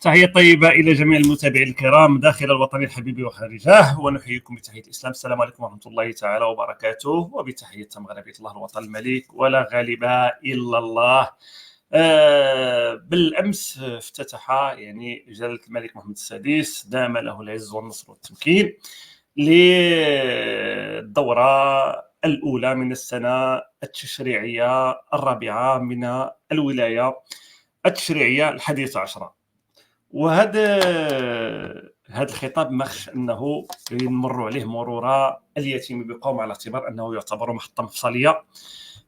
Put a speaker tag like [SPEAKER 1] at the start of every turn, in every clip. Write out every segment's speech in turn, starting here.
[SPEAKER 1] تحية طيبة إلى جميع المتابعين الكرام داخل الوطن الحبيب وخارجه، ونحييكم بتحية الإسلام. السلام عليكم ورحمة الله تعالى وبركاته، وبتحية مغربية الله الوطن الملك ولا غالب إلا الله. بالأمس افتتح يعني جلالة الملك محمد السادس دام له العز والنصر والتمكين للدورة الأولى من السنة التشريعية الرابعة من الولاية التشريعية الحادية عشرة. وهذا الخطاب ما خش انه يمر عليه مرور اليتيم بقوم، على اعتبار انه يعتبر محطه مفصليه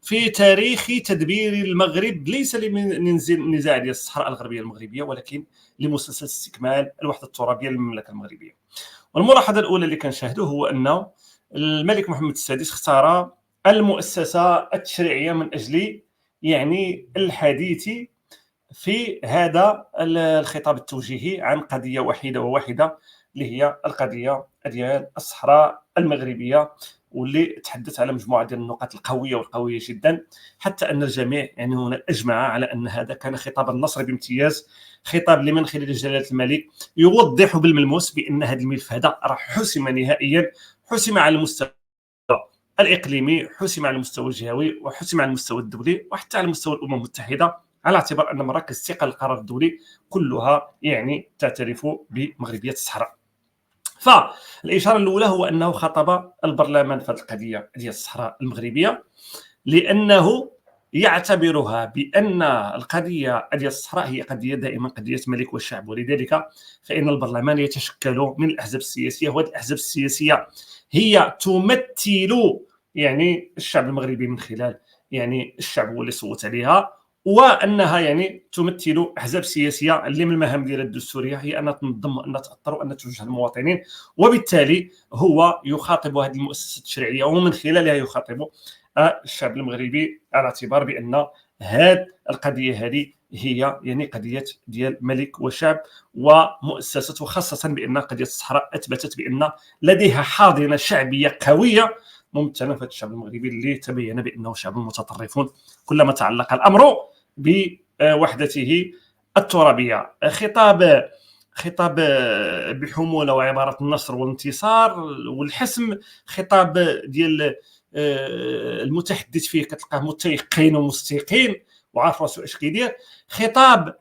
[SPEAKER 1] في تاريخ تدبير المغرب، ليس لنزاع ديال الصحراء الغربيه المغربيه، ولكن لمسلسل استكمال الوحده الترابيه للمملكه المغربيه. والملاحظه الاولى اللي كنشاهدوه هو ان الملك محمد السادس اختار المؤسسه التشريعيه من اجل يعني الحديث في هذا الخطاب التوجيهي عن قضية واحدة اللي هي القضية ديال الصحراء المغربية، واللي تحدث على مجموعة ديال النقاط القوية جدا، حتى أن الجميع يعني هنا أجمع على أن هذا كان خطاب النصر بامتياز، خطاب اللي من خلال جلالة الملك يوضح بالملموس بأن هذا الملف هذا راه حسم نهائيا، حسم على المستوى الإقليمي، حسم على المستوى الجهوي، وحسم على المستوى الدولي، وحتى على مستوى الأمم المتحدة، على اعتبار أن مراكز الثقة للقرار الدولي كلها يعني تعترف بمغربية الصحراء. فالإشارة الأولى هو أنه خاطب البرلمان في القضية ديال الصحراء المغربية، لأنه يعتبرها بأن القضية ديال الصحراء هي قضية دائما قضية ملك والشعب، ولذلك فإن البرلمان يتشكل من الأحزاب السياسية، وهذه الأحزاب السياسية هي تمثل يعني الشعب المغربي من خلال يعني الشعب هو اللي صوت عليها، وانها يعني تمثل احزاب سياسيه اللي من المهام ديالها الدستوريه هي ان تنظم وان تاثر وان توجه المواطنين، وبالتالي هو يخاطب هذه المؤسسه التشريعيه ومن خلالها يخاطب الشعب المغربي، على اعتبار بان هذه القضيه هذه هي يعني قضيه ديال ملك وشعب ومؤسسه، وخاصه بان قضيه الصحراء اثبتت بان لديها حاضنه شعبيه قويه ممثلا في الشعب المغربي، اللي تبين بانه شعب متطرف كلما تعلق الامر بوحدته الترابيه. خطاب بحموله وعباره النصر والانتصار والحسم، خطاب ديال المتحدث فيه كتلقاه متيقن ومستيقن وعارف راسو اش كيدير، خطاب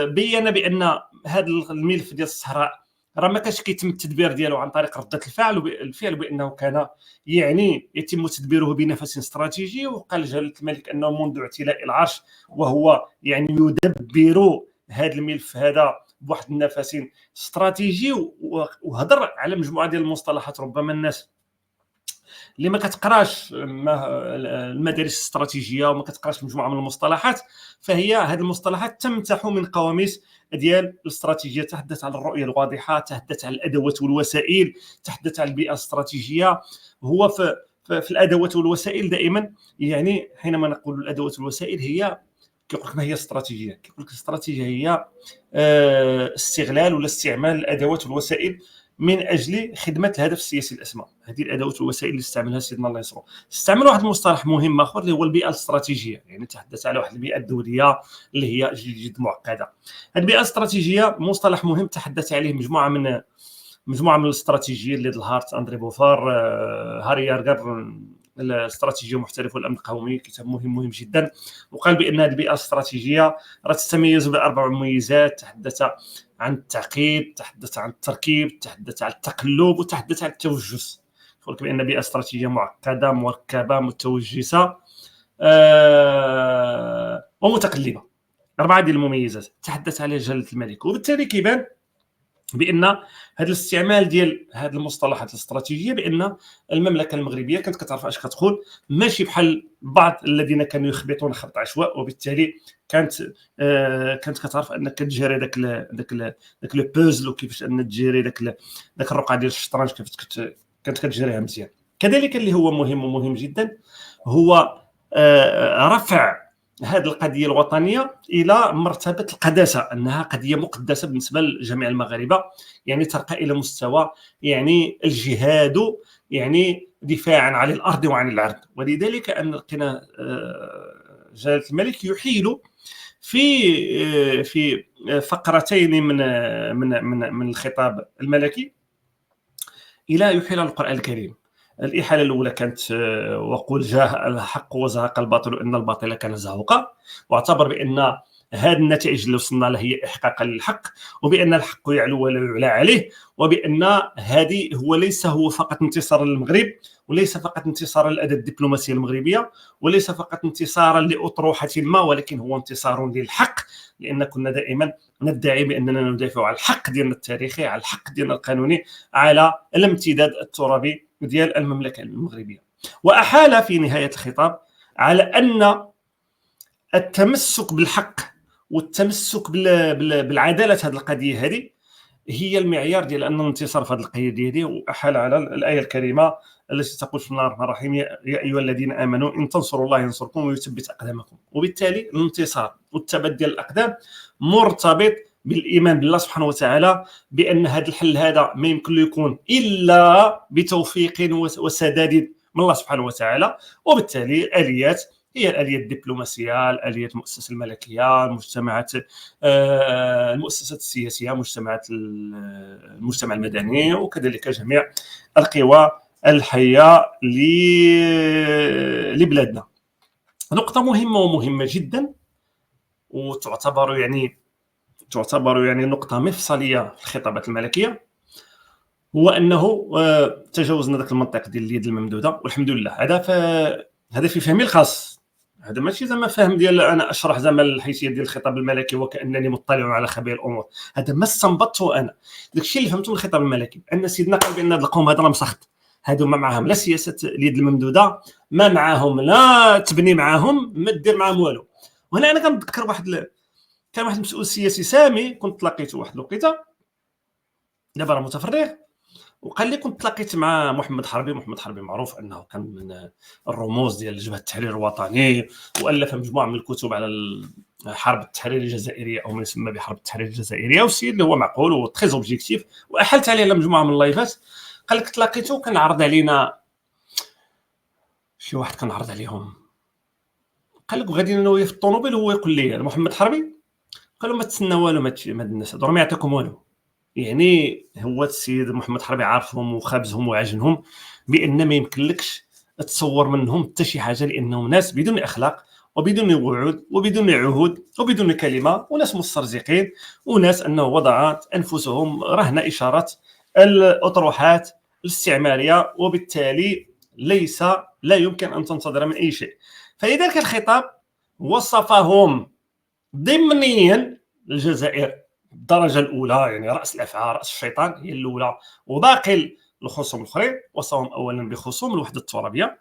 [SPEAKER 1] بين بان هذا الملف ديال الصحراء راه ما كانش كيتم التدبير ديالو عن طريق رده الفعل بانه كان يعني يتم تدبيره بنفس استراتيجي. وقال جلاله الملك انه منذ اعتلاء العرش وهو يعني يدبر هذا الملف هذا بواحد النفس استراتيجي، وهضر على مجموعه ديال المصطلحات ربما الناس اللي ما كتقراش المدارس الاستراتيجيه وما كتقراش مجموعه من المصطلحات، فهي هذه المصطلحات تمتح من قواميس ديال الاستراتيجيه، تحدث عن الرؤيه الواضحه، تحدث عن الادوات والوسائل، تحدث عن البيئه الاستراتيجيه. هو في الادوات والوسائل دائما يعني حينما نقول الادوات والوسائل هي كيقول لك ما هي الاستراتيجيه؟ كيقول لك الاستراتيجيه هي استغلال ولا استعمال الادوات والوسائل من اجل خدمه الهدف السياسي الاسمى. هذه الادوات والوسائل اللي استعملها سيدنا الله يسره. استعمل واحد المصطلح مهم اخر اللي هو البيئه الاستراتيجيه، يعني تحدث على واحد البيئه الدوليه اللي هي جد معقده. البيئه الاستراتيجيه مصطلح مهم تحدث عليه مجموعه من الاستراتيجيين اللي ظهرت اندري بوفار، هاري يارغر، الاستراتيجيه محترف والامن القومي، كتاب مهم جدا. وقال بان هذه البيئه الاستراتيجيه راه تتميز باربع مميزات: تحدث عن التعقيد، تحدث عن التركيب، تحدث عن التقلب، وتحدث عن التوجس. يقول بان بيئه استراتيجيه معقده مركبه متوجسه ومتقلبه. اربعه ديال المميزات تحدث عليها جلاله الملك، وبالتالي كيبان بان هذا الاستعمال ديال هذه المصطلحات الاستراتيجيه بان المملكه المغربيه كانت كتعرف اش كتقول، ماشي بحال بعض الذين كانوا يخبطون خبط عشواء، وبالتالي كانت كتعرف انك كتجري داك لو بوزل، وكيفاش انك تجري داك الرقعه ديال الشطرنج كانت كتجريها مزيان. كذلك اللي هو مهم جدا هو رفع هذه القضيه الوطنيه الى مرتبه القداسه، انها قضيه مقدسه بالنسبه لجميع المغاربه، يعني ترقى الى مستوى يعني الجهاد، يعني دفاعا عن الارض وعن العرض. ولذلك ان لقينا جلاله الملك يحيل في فقرتين من الخطاب الملكي الى يحيل القران الكريم. الإحالة الأولى كانت وقل جاء الحق وزهق الباطل إن الباطل كان زهوقا، واعتبر بأن هذه النتائج اللي وصلنا لها هي إحقاقا للحق، وبأن الحق يعلو ولا يعلى عليه، وبأن هذه ليس هو فقط انتصار للمغرب، وليس فقط انتصارا للأداة الدبلوماسية المغربية، وليس فقط انتصارا لأطروحة ما، ولكن هو انتصار للحق، لأن كنا دائما ندعي بأننا ندافع على الحق ديالنا التاريخي، على الحق ديالنا القانوني، على الامتداد الترابي ديال المملكه المغربيه. واحال في نهايه الخطاب على ان التمسك بالحق والتمسك بالعداله هذه القضيه هذه هي المعيار ديال ان الانتصار في هذه القضيه هذه. واحال على الايه الكريمه التي تقول بسم الله الرحمن الرحيم يا ايها الذين امنوا ان تنصروا الله ينصركم ويثبت اقدامكم. وبالتالي الانتصار والثبات ديال الاقدام مرتبط بالايمان بالله سبحانه وتعالى، بان هذا الحل هذا ما يمكن له يكون الا بتوفيق وسداد من الله سبحانه وتعالى. وبالتالي الاليات هي الاليات الدبلوماسيه، الاليات المؤسسه الملكيه، المجتمعات المؤسسات السياسيه، مجتمعات المجتمع المدني، وكذلك جميع القوى الحيه لبلادنا. نقطه مهمه ومهمه جدا، وتعتبر يعني نقطة مفصلية في الخطابات الملكية، هو أنه تجاوزنا ذاك المنطق ديال اليد الممدودة، والحمد لله. هذا في فهمي الخاص، هذا ماشي زعما فهم ديال انا اشرح زعما الحيثيات ديال الخطاب الملكي وكانني مطلع على خبير الامور. هذا ما استنبطته انا، داكشي اللي فهمته من الخطاب الملكي، ان سيدنا قال بان هذا القوم هذا راه مسخط، هادو ما معاهم لا سياسه اليد الممدوده، ما معاهم لا تبني معاهم، ما دير معاهم والو. وهنا انا كنتذكر كان واحد المسؤول سياسي سامي كنت تلاقيته واحد الوقيته، دابا راه متفرغ، وقال لي كنت تلاقيت مع محمد حربي معروف انه كان من الرموز ديال جبهه التحرير الوطني، والف مجموعه من الكتب على حرب التحرير الجزائريه او ما يسمى بحرب التحرير الجزائريه، والسيد اللي هو معقول وتري اوبجيكتيف، واحلت عليه على مجموعه من اللايفات. قال لك تلاقيته كنعرض علينا شي واحد كنعرض عليهم، قال لك غادي انا وياه في الطوموبيل، هو يقول لي محمد حربي قالوا ما تسنى والو ما الناس هذو ما يعطيكم والو. يعني هو السيد محمد حربي عارفهم وخابزهم وعجنهم بان ما يمكنلكش تصور منهم حتى شي حاجه، لانهم ناس بدون اخلاق وبدون وعود وبدون عهود وبدون كلمه، وناس مسترزقين، وناس انه وضعت انفسهم رهن اشارات الاطروحات الاستعماريه، وبالتالي لا يمكن ان تنتظر من اي شيء. فلذلك الخطاب وصفهم ضمنيا الجزائر الدرجه الاولى، يعني راس الافعال، راس الشيطان هي الاولى، وباقي الخصوم الاخرين وصفهم اولا بخصوم الوحده الترابيه،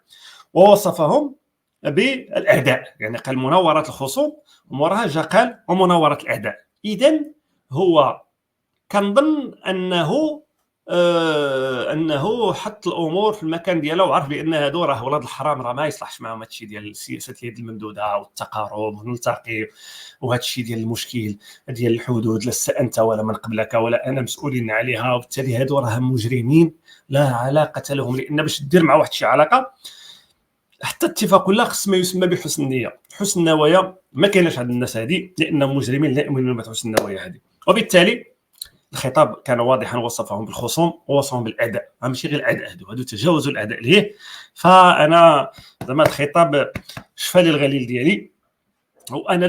[SPEAKER 1] ووصفهم بالاعداء، يعني قال مناوره الخصوم وموراها جا قال ومناوره الاعداء. اذا هو كنظن انه حط الامور في المكان ديالها، وعرف بان هادو راه ولاد الحرام، راه ما يصلحش معهم هادشي ديال السياسه اليد الممدوده والتقارب ونلتقي، وهادشي ديال المشكل ديال الحدود لست انت ولا من قبلك ولا انا مسؤولين عليها، وبالتالي هادو راه مجرمين لا علاقه لهم. لان باش دير مع واحد شي علاقه حتى اتفاق ولا خص ما يسمى بحسن النيه، حسن النوايا ما كايناش عند الناس هذه، لانهم مجرمين لا يؤمنون بحسن النوايا هذه. وبالتالي الخطاب كان واضحا، وصفهم بالخصوم ووصفهم بالاعداء، ماشي غير الاعداء، هادو تجاوزوا الاعداء ليه. فانا زعما الخطاب شفى لي الغليل ديالي، وانا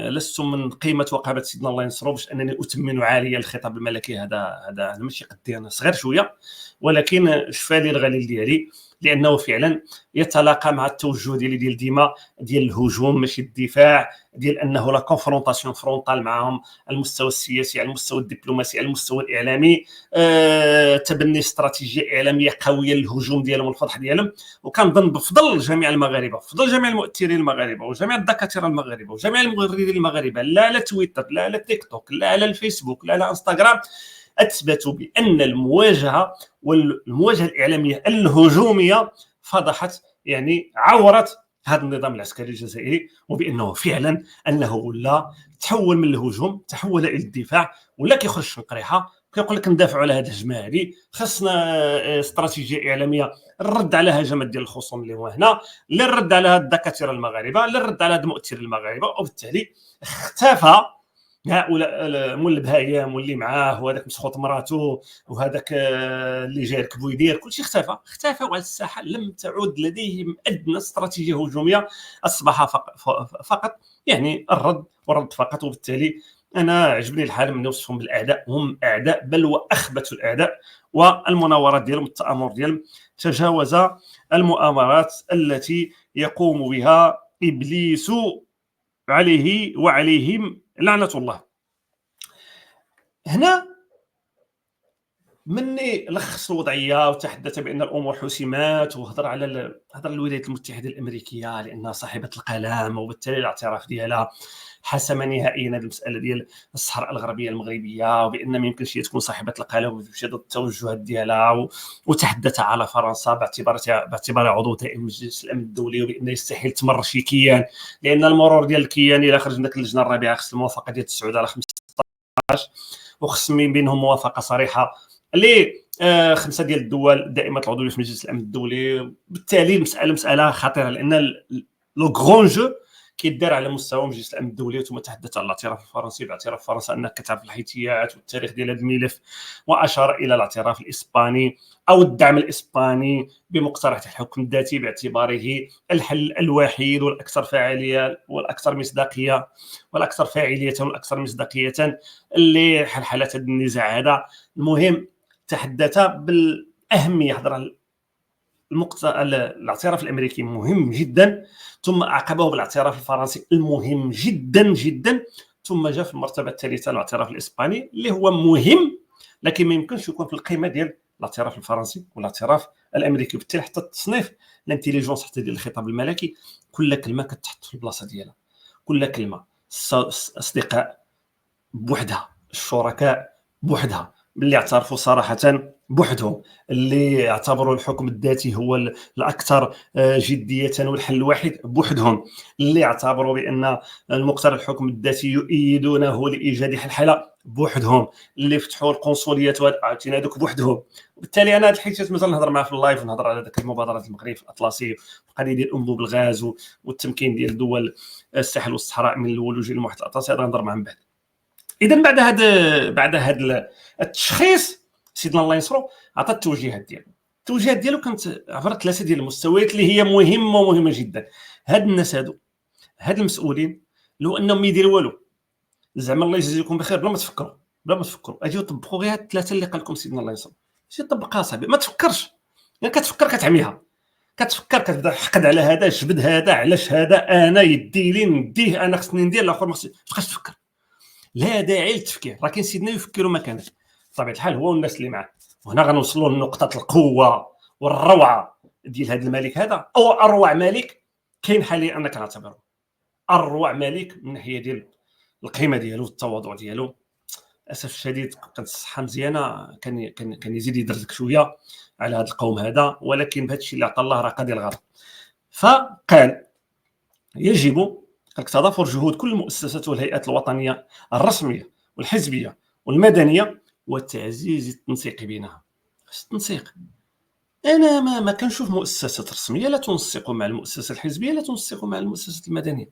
[SPEAKER 1] لست من قيمه وقابه سيدنا الله ينصرو باش انني اتمن عاليه الخطاب الملكي. هذا ماشي قدي، انا صغير شويه، ولكن شفى لي الغليل ديالي، لانه فعلا يتلاقى مع التوجه ديال ديما ديال الهجوم ماشي الدفاع، ديال انه لا كونفرونطاسيون فرونطال معهم على المستوى السياسي، على المستوى الدبلوماسي، على المستوى الاعلامي، تبني استراتيجيه اعلاميه قويه للهجوم ديالهم والفضح ديالهم. وكنظن بفضل جميع المغاربه، بفضل جميع المؤثرين المغاربه وجميع الدكاتره المغاربه وجميع المغردين المغاربه، لا على تويتر لا على تيك توك لا على الفيسبوك لا على انستغرام، اثبتوا بان المواجهه الاعلاميه الهجوميه فضحت، يعني عورت هذا النظام العسكري الجزائري، وبانه فعلا انه ولا تحول من الهجوم، تحول الى الدفاع، ولا كيخرج في شنقريحه كيقول لك ندافعوا على هذه الهجمه هذه، خاصنا استراتيجيه اعلاميه الرد على هجمات ديال الخصوم اللي هو هنا، لا الرد على هاد الدكاتره المغاربه، لا الرد على هاد المؤثرين المغاربه، وبالتالي اختفى هؤلاء مول البهايم واللي معاه وهذاك مسخوط مراته وهذاك اللي جاي يركبو يدير، كلشي اختفى على الساحه، لم تعد لديهم ادنى استراتيجيه هجوميه، اصبح فقط يعني الرد فقط. وبالتالي انا عجبني الحال من وصفهم بالاعداء، هم اعداء بل واخبث الاعداء، والمناورات ديالهم التامر ديالهم تجاوز المؤامرات التي يقوم بها ابليس عليه وعليهم لعنة الله. هنا مني لخص الوضعيه وتحدث بان الامور حسمات، وهضر على الولايات المتحده الامريكيه لانها صاحبه القلم، وبالتالي الاعتراف ديالها حسم نهائيا هذه المساله ديال الصحراء الغربيه المغربيه، وبان ما يمكنش تكون صاحبه القلم وتمشي ضد التوجهات ديالها، وتحدث على فرنسا باعتبار عضو دائم مجلس الامن الدولي، وبان يستحيل تمر شي كيان، لان المرور ديال الكيان الى خرج من ديك اللجنه الرابعه خص الموافقه ديال 9 على 15، وخص من بينهم موافقه صريحه ل 5 ديال الدول دائمه العضويه في مجلس الامن الدولي. بالتالي مساله خطيره، لان لو غران جو كيدار على مستوى مجلس الامن الدولي. ثم تحدث على الاعتراف الفرنسي باعتراف فرنسا انها كتعرف الحيثيات والتاريخ ديال هذا الملف، واشار الى الاعتراف الاسباني او الدعم الاسباني بمقترح الحكم الذاتي باعتباره الحل الوحيد والاكثر فاعليه والاكثر مصداقيه والاكثر فاعليه والاكثر مصداقيه لحل هذا النزاع هذا. المهم تحدث بالاهميه، هضر الاعتراف الامريكي مهم جدا، ثم اعقبه بالاعتراف الفرنسي المهم جدا جدا، ثم جاء في المرتبه الثالثه الاعتراف الاسباني اللي هو مهم، لكن ما يمكنش يكون في القيمه ديال الاعتراف الفرنسي والاعتراف الامريكي. وبالتالي حتى التصنيف الانتيليجونس حتى ديال الخطاب الملكي كل كلمه كتحط في البلاصه ديالها، كل كلمه اصدقاء بوحدها، الشركاء بوحدها، اللي اعترفوا صراحه بوحدهم، اللي اعتبروا الحكم الذاتي هو الاكثر جديه والحل الوحيد بوحدهم، اللي اعتبروا بان المقترح الحكم الذاتي يؤيدونه لايجاد حل بوحدهم، اللي فتحوا القنصليات وعاوتاني هذوك بوحدهم. وبالتالي انا هذه الحيتات مازال نهضر معاه في اللايف، ونهضر على ذاك المبادرات المغرب الاطلسي القضيه ديال انبوب الغاز والتمكين ديال دول الساحل والصحراء من الولوج للمحيط الاطلسي، هذا نهضر معاه من بعد. اذا بعد هذا التشخيص سيدنا الله ينصرو عطى التوجيهات ديالو كانت عبر 3 ديال المستويات اللي هي مهمه جدا. هاد الناس هاد المسؤولين لو انهم ما يديروا والو، زعما الله يجزيكم بخير، بلا ما تفكروا اجيو طبقوا غير هاد 3 اللي قال لكم سيدنا الله ينصرو، شي طبقها صاحبي، ما تفكرش، يعني كتفكر كتعميها، كتفكر كتبدا حقد على هذا، جبد هذا، علاش هذا انا يدي لي نديه، انا خصني ندير الاخر ما خصنيش تفكر، لا داعي للتفكير، راه كاين سيدنا يفكروا مكانه بطبيعه الحال هو والناس اللي معاه. وهنا غنوصلوا لنقطه القوه والروعه ديال هذا الملك هذا، او اروع ملك كاين حاليا انا كنعتبره اروع ملك من ناحيه ديال القيمه ديالو والتواضع ديالو. للاسف الشديد كانت الصحه مزيانه، كان يزيد يدرزك شويه على هذا القوم هذا، ولكن بهذا الشيء اللي عطى الله راه قادر الغرض. فقال يجب تضافر جهود كل المؤسسات والهيئات الوطنيه الرسميه والحزبيه والمدنيه وتعزيز التنسيق بينها. التنسيق، انا ما كنشوف مؤسسات رسميه لا تنسق مع المؤسسه الحزبيه لا تنسق مع المؤسسه المدنيه.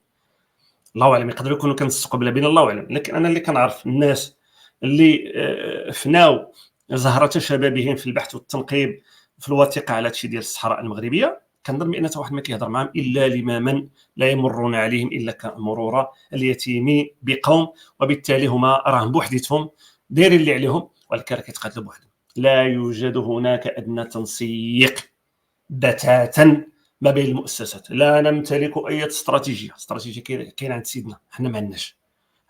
[SPEAKER 1] الله اعلم، يقدروا يكونوا كنسقوا بلا بين، الله اعلم، لكن انا اللي كنعرف الناس اللي فناو زهره شبابهم في البحث والتنقيب في الوثيقه على هادشي ديال الصحراء المغربيه، كنظن بان حتى واحد ما كيهضر معاهم الا لمن لا يمرون عليهم الا كمرور اليتيم بقوم، وبالتالي هما راهم بوحدتهم دايرين اللي عليهم، ولكن راه كيتقاتلوا بوحدهم. لا يوجد هناك ادنى تنسيق بتاتا ما بين المؤسسات، لا نمتلك اي استراتيجيه كاينه عند سيدنا، حنا ما عندناش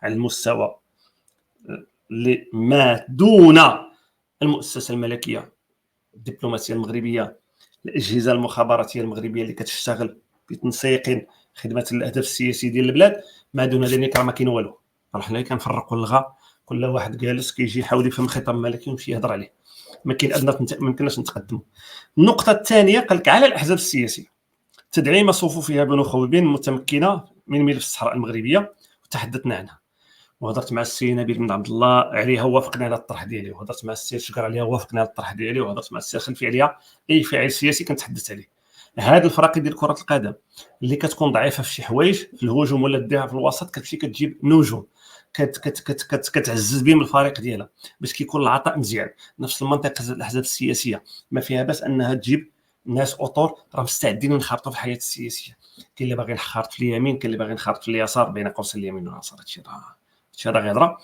[SPEAKER 1] على المستوى ما دون المؤسسه الملكيه، الدبلوماسيه المغربيه، الاجهزه المخابراتيه المغربيه اللي كتشتغل بتنسيق خدمه الاهداف السياسيه ديال البلاد. ما دون ذلك راه ما كاين والو، راه حنا كنفرقوا اللغه، كل واحد جالس كيجي يحاول يفهم الخطاب الملكي ويمشي يهضر عليه، ما كاين ادنى ما يمكنناش نتقدموا. النقطه الثانيه قال لك على الاحزاب السياسيه تدعيم صفوفها بنخب متمكنة من ملف الصحراء المغربية، وتحدثنا عنها. وهضرت مع السي نبيل بن عبد الله عليها، وافقنا على الطرح ديالي، وهضرت مع السي شكر عليها، وافقنا على الطرح ديالي، وهضرت مع السي خلفي عليها. اي فاعل سياسي كنتحدث عليه. هاد الفرق ديال كرة القدم اللي كتكون ضعيفة في شي حوايج في الهجوم ولا الدفاع في الوسط، كتمشي كتجيب نجوم كتعزز بهم الفريق ديالها باش كيكون العطاء مزيان. نفس المنطقة الاحزاب السياسية ما فيها باس انها تجيب ناس اوتور راه مستعدين ينخرطوا في الحياة السياسية. كاين اللي باغي ينخرط في اليمين، كاين اللي باغي ينخرط في اليسار، بين قوسين اليمين واليسار. هادشي راه غير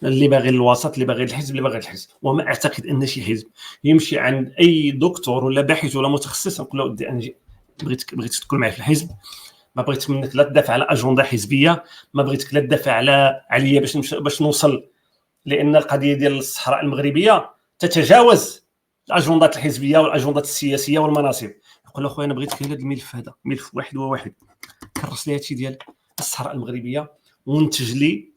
[SPEAKER 1] اللي باغي الوسط، اللي باغي الحزب، اللي باغي الحزب. وما اعتقد ان شي حزب يمشي عند اي دكتور ولا باحث ولا متخصص نقول له ودي انا بغيت تدخل معايا في الحزب، ما بغيت منك لا تدافع على اجنده حزبيه، ما بغيتك لا تدافع عليا باش نوصل، لان القضيه ديال الصحراء المغربيه تتجاوز الاجندات الحزبيه والاجندات السياسيه والمناصب. يقول اخويا انا بغيتك غير هذا الملف، هذا ملف واحد وواحد، كرس لي هادشي ديال الصحراء المغربيه وانتج لي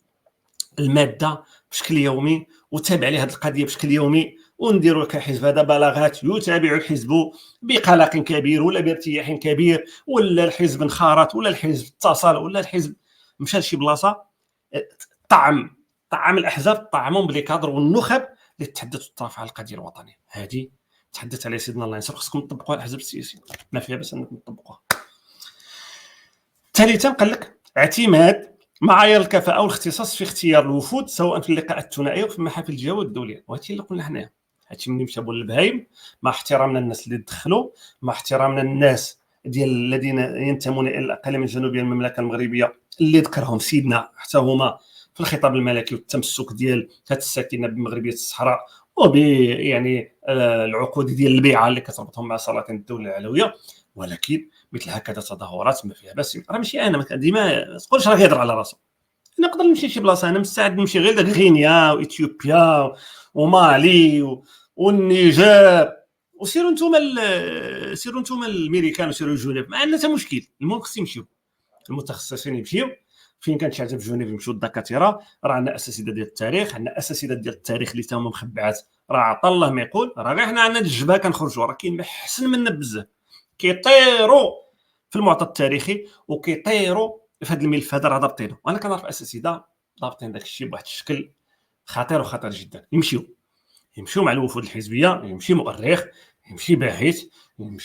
[SPEAKER 1] الماده بشكل يومي، وتابع لي هذه القضيه بشكل يومي، ونديروا كحزب هذا بلاغات يتابع الحزب بقلق كبير ولا بارتياح كبير، ولا الحزب انخرط ولا الحزب اتصل ولا الحزب مشى لشي بلاصه. طعم الاحزاب طعمهم بلي كادر والنخب اللي تحدثوا الطرف على القضيه الوطنيه. هذه تحدث عليها سيدنا الله ينصر، خصكم تطبقوها على الاحزاب السياسيه، ما فيها باس انكم تطبقوها. ثالثا قال لك اعتماد معايير الكفاءه والاختصاص في اختيار الوفود سواء في اللقاءات الثنائيه وفي المحافل الجهويه الدوليه. وهادشي اللي قلنا حنايا، هادشي ملي مشى بول البهايم، مع احترامنا الناس اللي دخلوا، مع احترامنا الناس ديال الذين ينتمون الى الاقاليم الجنوبيه المملكه المغربيه اللي ذكرهم سيدنا حتى هما في الخطاب الملكي والتمسك ديال هاد الساكنه بمغربيه الصحراء وب يعني العقود ديال البيعه اللي كتربطهم مع سلاطين الدوله العلويه. ولكن مثل هكذا تظاهرات ما فيها باس. راه ماشي انا ديما ما تقولش راه كيهضر على راسو، نقدر نمشي لشي بلاصه، انا مستعد نمشي غير لك غينيا واثيوبيا ومالي والنيجر، وسيروا نتوما سيروا نتوما الامريكان وسيروا جنيف، ما عندنا حتى مشكل. المهم خص يمشيو المتخصصين، يمشيو فين كان شي حاجه في جنيف يمشيو الدكاتره. راه عندنا اساتذه ديال التاريخ، عندنا اساتذه ديال التاريخ اللي تاهما مخبعات، راه عطا الله ما يقول، راه غير حنا عندنا الجبهه كنخرجوا، راه كاين احسن منا بزاف كيطيروا في المعطى التاريخي وكيطيروا في هذا الملف هذا راه ضابطينه. وانا كنعرف اساتذه ضابطين داك الشيء بواحد الشكل خطير وخطير جدا. يمشيو مع الوفود الحزبيه، يمشي مؤرخ، يمشي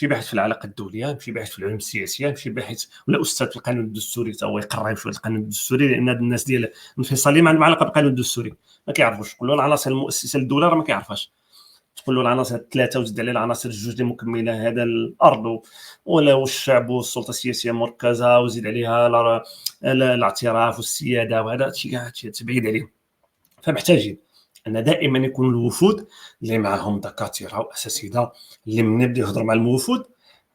[SPEAKER 1] باحث في العلاقه الدوليه، يمشي باحث في العلوم السياسيه، يمشي باحث ولا استاذ في القانون الدستوري حتى هو يقرا شويه القانون الدستوري، لان هاد الناس ديال الانفصاليه ما عندهم علاقه بالقانون الدستوري، ما كيعرفوش. كل العناصر المؤسسه للدوله راه ما كيعرفهاش، تقول له العناصر الثلاثه وزيد عليه العناصر الجوج اللي مكمله، هذا الارض ولا الشعب والسلطه السياسيه مركزه، وزيد عليها الاعتراف والسياده، وهذا الشيء كاع بعيد عليه. فمحتاجين ان دائما يكون الوفود اللي معهم دكاتره واساتذه اللي من يبدا يهضر مع الوفود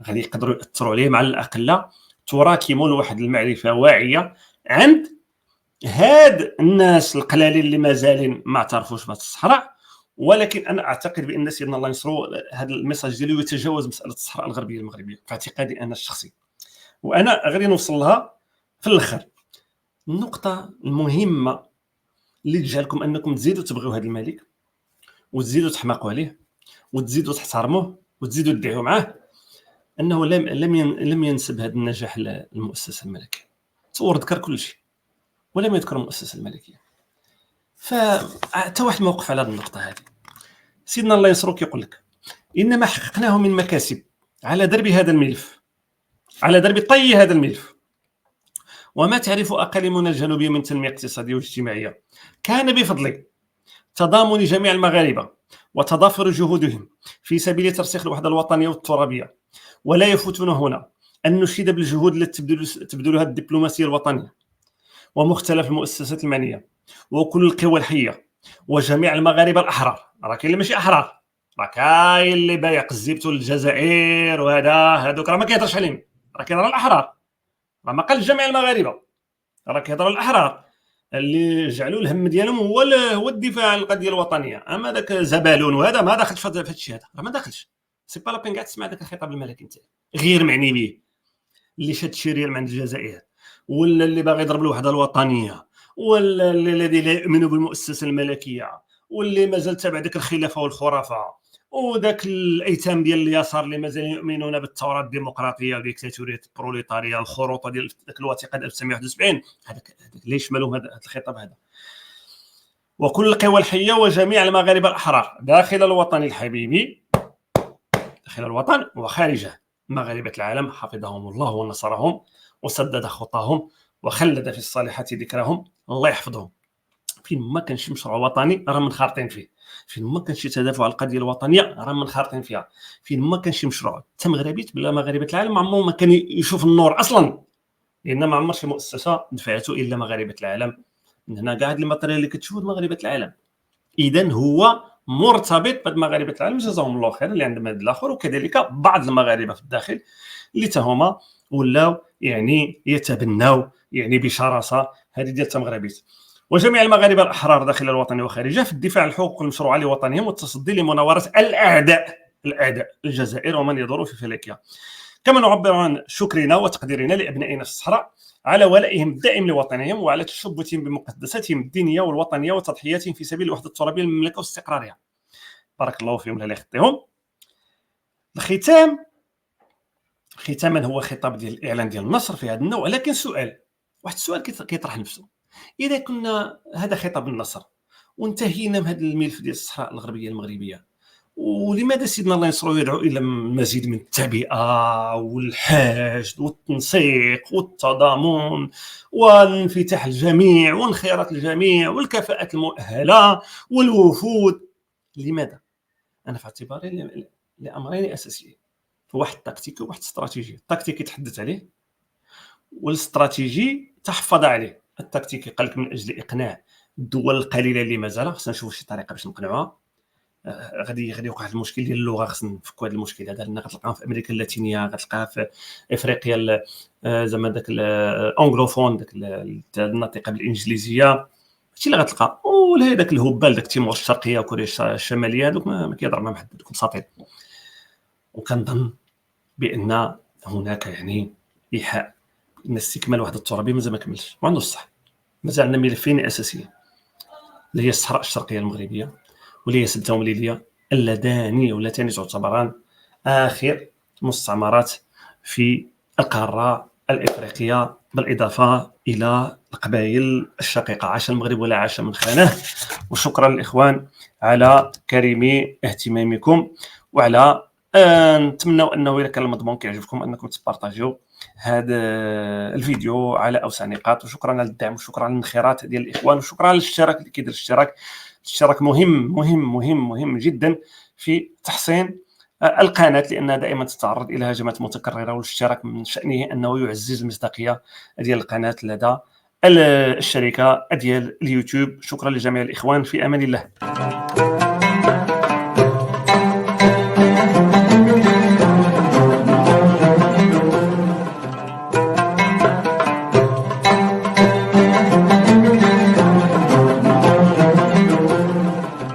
[SPEAKER 1] غادي يقدروا ياثروا عليه مع الاقل تراكمون واحد المعرفه واعيه عند هاد الناس القلالين اللي مازالين ما اعترفوش بهذه الصحراء. ولكن انا اعتقد بان سيدنا الله ينصرو هذا الميساج ديالو يتجاوز مساله الصحراء الغربيه المغربيه في اعتقادي انا الشخصي، وانا غادي نوصل لها في الاخر. النقطه المهمه اللي تجعلكم انكم تزيدوا تبغيو هذا الملك وتزيدوا تحماقوا عليه وتزيدوا تحترموه وتزيدوا تدعوا معاه، انه لم ينسب هذا النجاح للمؤسسه الملكيه. تصور ذكر كل شيء ولم يذكر المؤسسه الملكيه. فحتى واحد الموقف على هذه النقطه هذه، سيدنا الله ينصرو كيقول لك انما حققناه من مكاسب على درب هذا الملف، على درب طي هذا الملف، وما تعرف اقاليمنا الجنوبيه من تنميه اقتصاديه واجتماعيه كان بفضل تضامن جميع المغاربه وتضافر جهودهم في سبيل ترسيخ الوحده الوطنيه والترابيه. ولا يفوتنا هنا ان نشيد بالجهود التي تبذلها الدبلوماسيه الوطنيه ومختلف المؤسسات المعنيه وكل القوى الحيه وجميع المغاربه الاحرار. راه كاين اللي ماشي احرار، راه كاين اللي بايع الزبتو للجزائر وهذا هذوك راه ما كيهضرش عليهم، راه كيهضر على الاحرار، راه ما قال جميع المغاربه، راه كيهضر على الاحرار اللي جعلوا الهم ديالهم هو الدفاع عن القضيه الوطنيه. اما داك زبالون وهذا ما داخلش في هذا الشيء، هذا راه ما داخلش. سي با لا بين قاعد تسمع داك الخطاب الملكي انت غير معني به، اللي شاد شي ريال من عند الجزائر، ولا اللي باغي يضرب الوحده الوطنيه، ولا الذي لا يؤمن بالمؤسسه الملكيه، واللي مازال تابع ديك الخلافه والخرافه، وداك الايتام ديال اليسار اللي مازال يؤمنون بالثوره الديمقراطيه والديكتاتوريه البروليتاريه الخروطه ديال ذاك الوثيقه 1971، هذاك اللي يشملهم هذا الخطاب هذا. وكل القوى الحيه وجميع المغاربه الاحرار داخل الوطن الحبيبي، داخل الوطن وخارجه، مغاربه العالم حفظهم الله ونصرهم وسدد خطاهم وخلد في الصالحات ذكرهم، الله يحفظهم. فين ما كان شي مشروع وطني راه منخرطين فيه، فين ما كان شي تدافع على القضيه الوطنيه راه منخرطين فيها، فين ما كان شي مشروع حتى مغربي بلا مغاربه العالم عمرهم ما كان يشوف النور اصلا، لان ما عمر شي مؤسسه دفعته الا مغاربه العالم. من هنا كاع هاد الماتيريال اللي كتشوفوا مغاربه العالم، اذا هو مرتبط بمغاربه العالم جزاهم الله خير اللي عندهم هذا الاخر، وكذلك بعض المغاربه في الداخل اللي تهما ولاو يعني يتبناو يعني بشراسه هذه ديال المغربيت. وجميع المغاربه الاحرار داخل الوطن وخارجه في الدفاع عن الحقوق المشروعه لوطنهم والتصدي لمناوره الاعداء الجزائر ومن يدور في فلكها. كما نعبر عن شكرنا وتقديرنا لابنائنا في الصحراء على ولائهم الدائم لوطنهم وعلى تشبثهم بمقدساتهم الدينيه والوطنيه وتضحياتهم في سبيل الوحده الترابيه للمملكه واستقرارها. بارك الله فيهم لا يخطيهم. ختاما هو خطاب ديال الاعلان ديال النصر في هذا النوع، لكن واحد السؤال كيطرح نفسه: اذا كنا هذا خطاب النصر وانتهينا من هذا الملف ديال الصحراء الغربيه المغربيه، ولماذا سيدنا الله ينصره يدعو الى مزيد من التعبئه والحشد والتنسيق والتضامن وانفتاح الجميع وانخراط الجميع والكفاءه المؤهله والوفود؟ لماذا؟ انا في اعتباري لامرين اساسيين: واحد التكتيكي وواحد استراتيجي. التكتيكي تحدث عليه والاستراتيجي تحفظ عليه. التكتيكي قال لك من اجل اقناع الدول القليله اللي مازال خصنا نشوفوا شي طريقه باش نقنعوها. غادي يوقع المشكل ديال اللغه، خصنا نفكوا هذا المشكل هذا، لان غتلقاها في امريكا اللاتينيه، غتلقاها في افريقيا زعما داك الانغلوفون، داك الناطقه بالانجليزيه، هادشي اللي غتلقى. وهذاك الهبال داك تيمور الشرقيه وكوريا الشماليه هذوك ما كيهضر مع حد، دوك مساطيل. وكنظن بان هناك يعني ايحاء ان استكمال وحده الترابيه مازال ما كملش وعنده الصح. مازال عندنا ملفين اساسيين اللي هي الصحراء الشرقيه المغربيه واللي هي سدة ومليليه، اللتان تعتبران اخر مستعمرات في القاره الافريقيه، بالاضافه الى القبائل الشقيقه. عاش المغرب ولا عاش من خانه. وشكرا للاخوان على كريم اهتمامكم، وعلى نتمنى انه اذا كان المضمون كيعجبكم انكم تبارطاجيو هذا الفيديو على اوسع نقاط. وشكرا على الدعم وشكرا على الانخراط ديال الاخوان وشكرا على الاشتراك اللي كيدير الاشتراك مهم مهم مهم مهم جدا في تحسين القناه، لانها دائما تتعرض الى هجمات متكرره، والاشتراك من شانه انه يعزز المصداقيه ديال القناه لدى الشركه ديال اليوتيوب. شكرا لجميع الاخوان، في امان الله.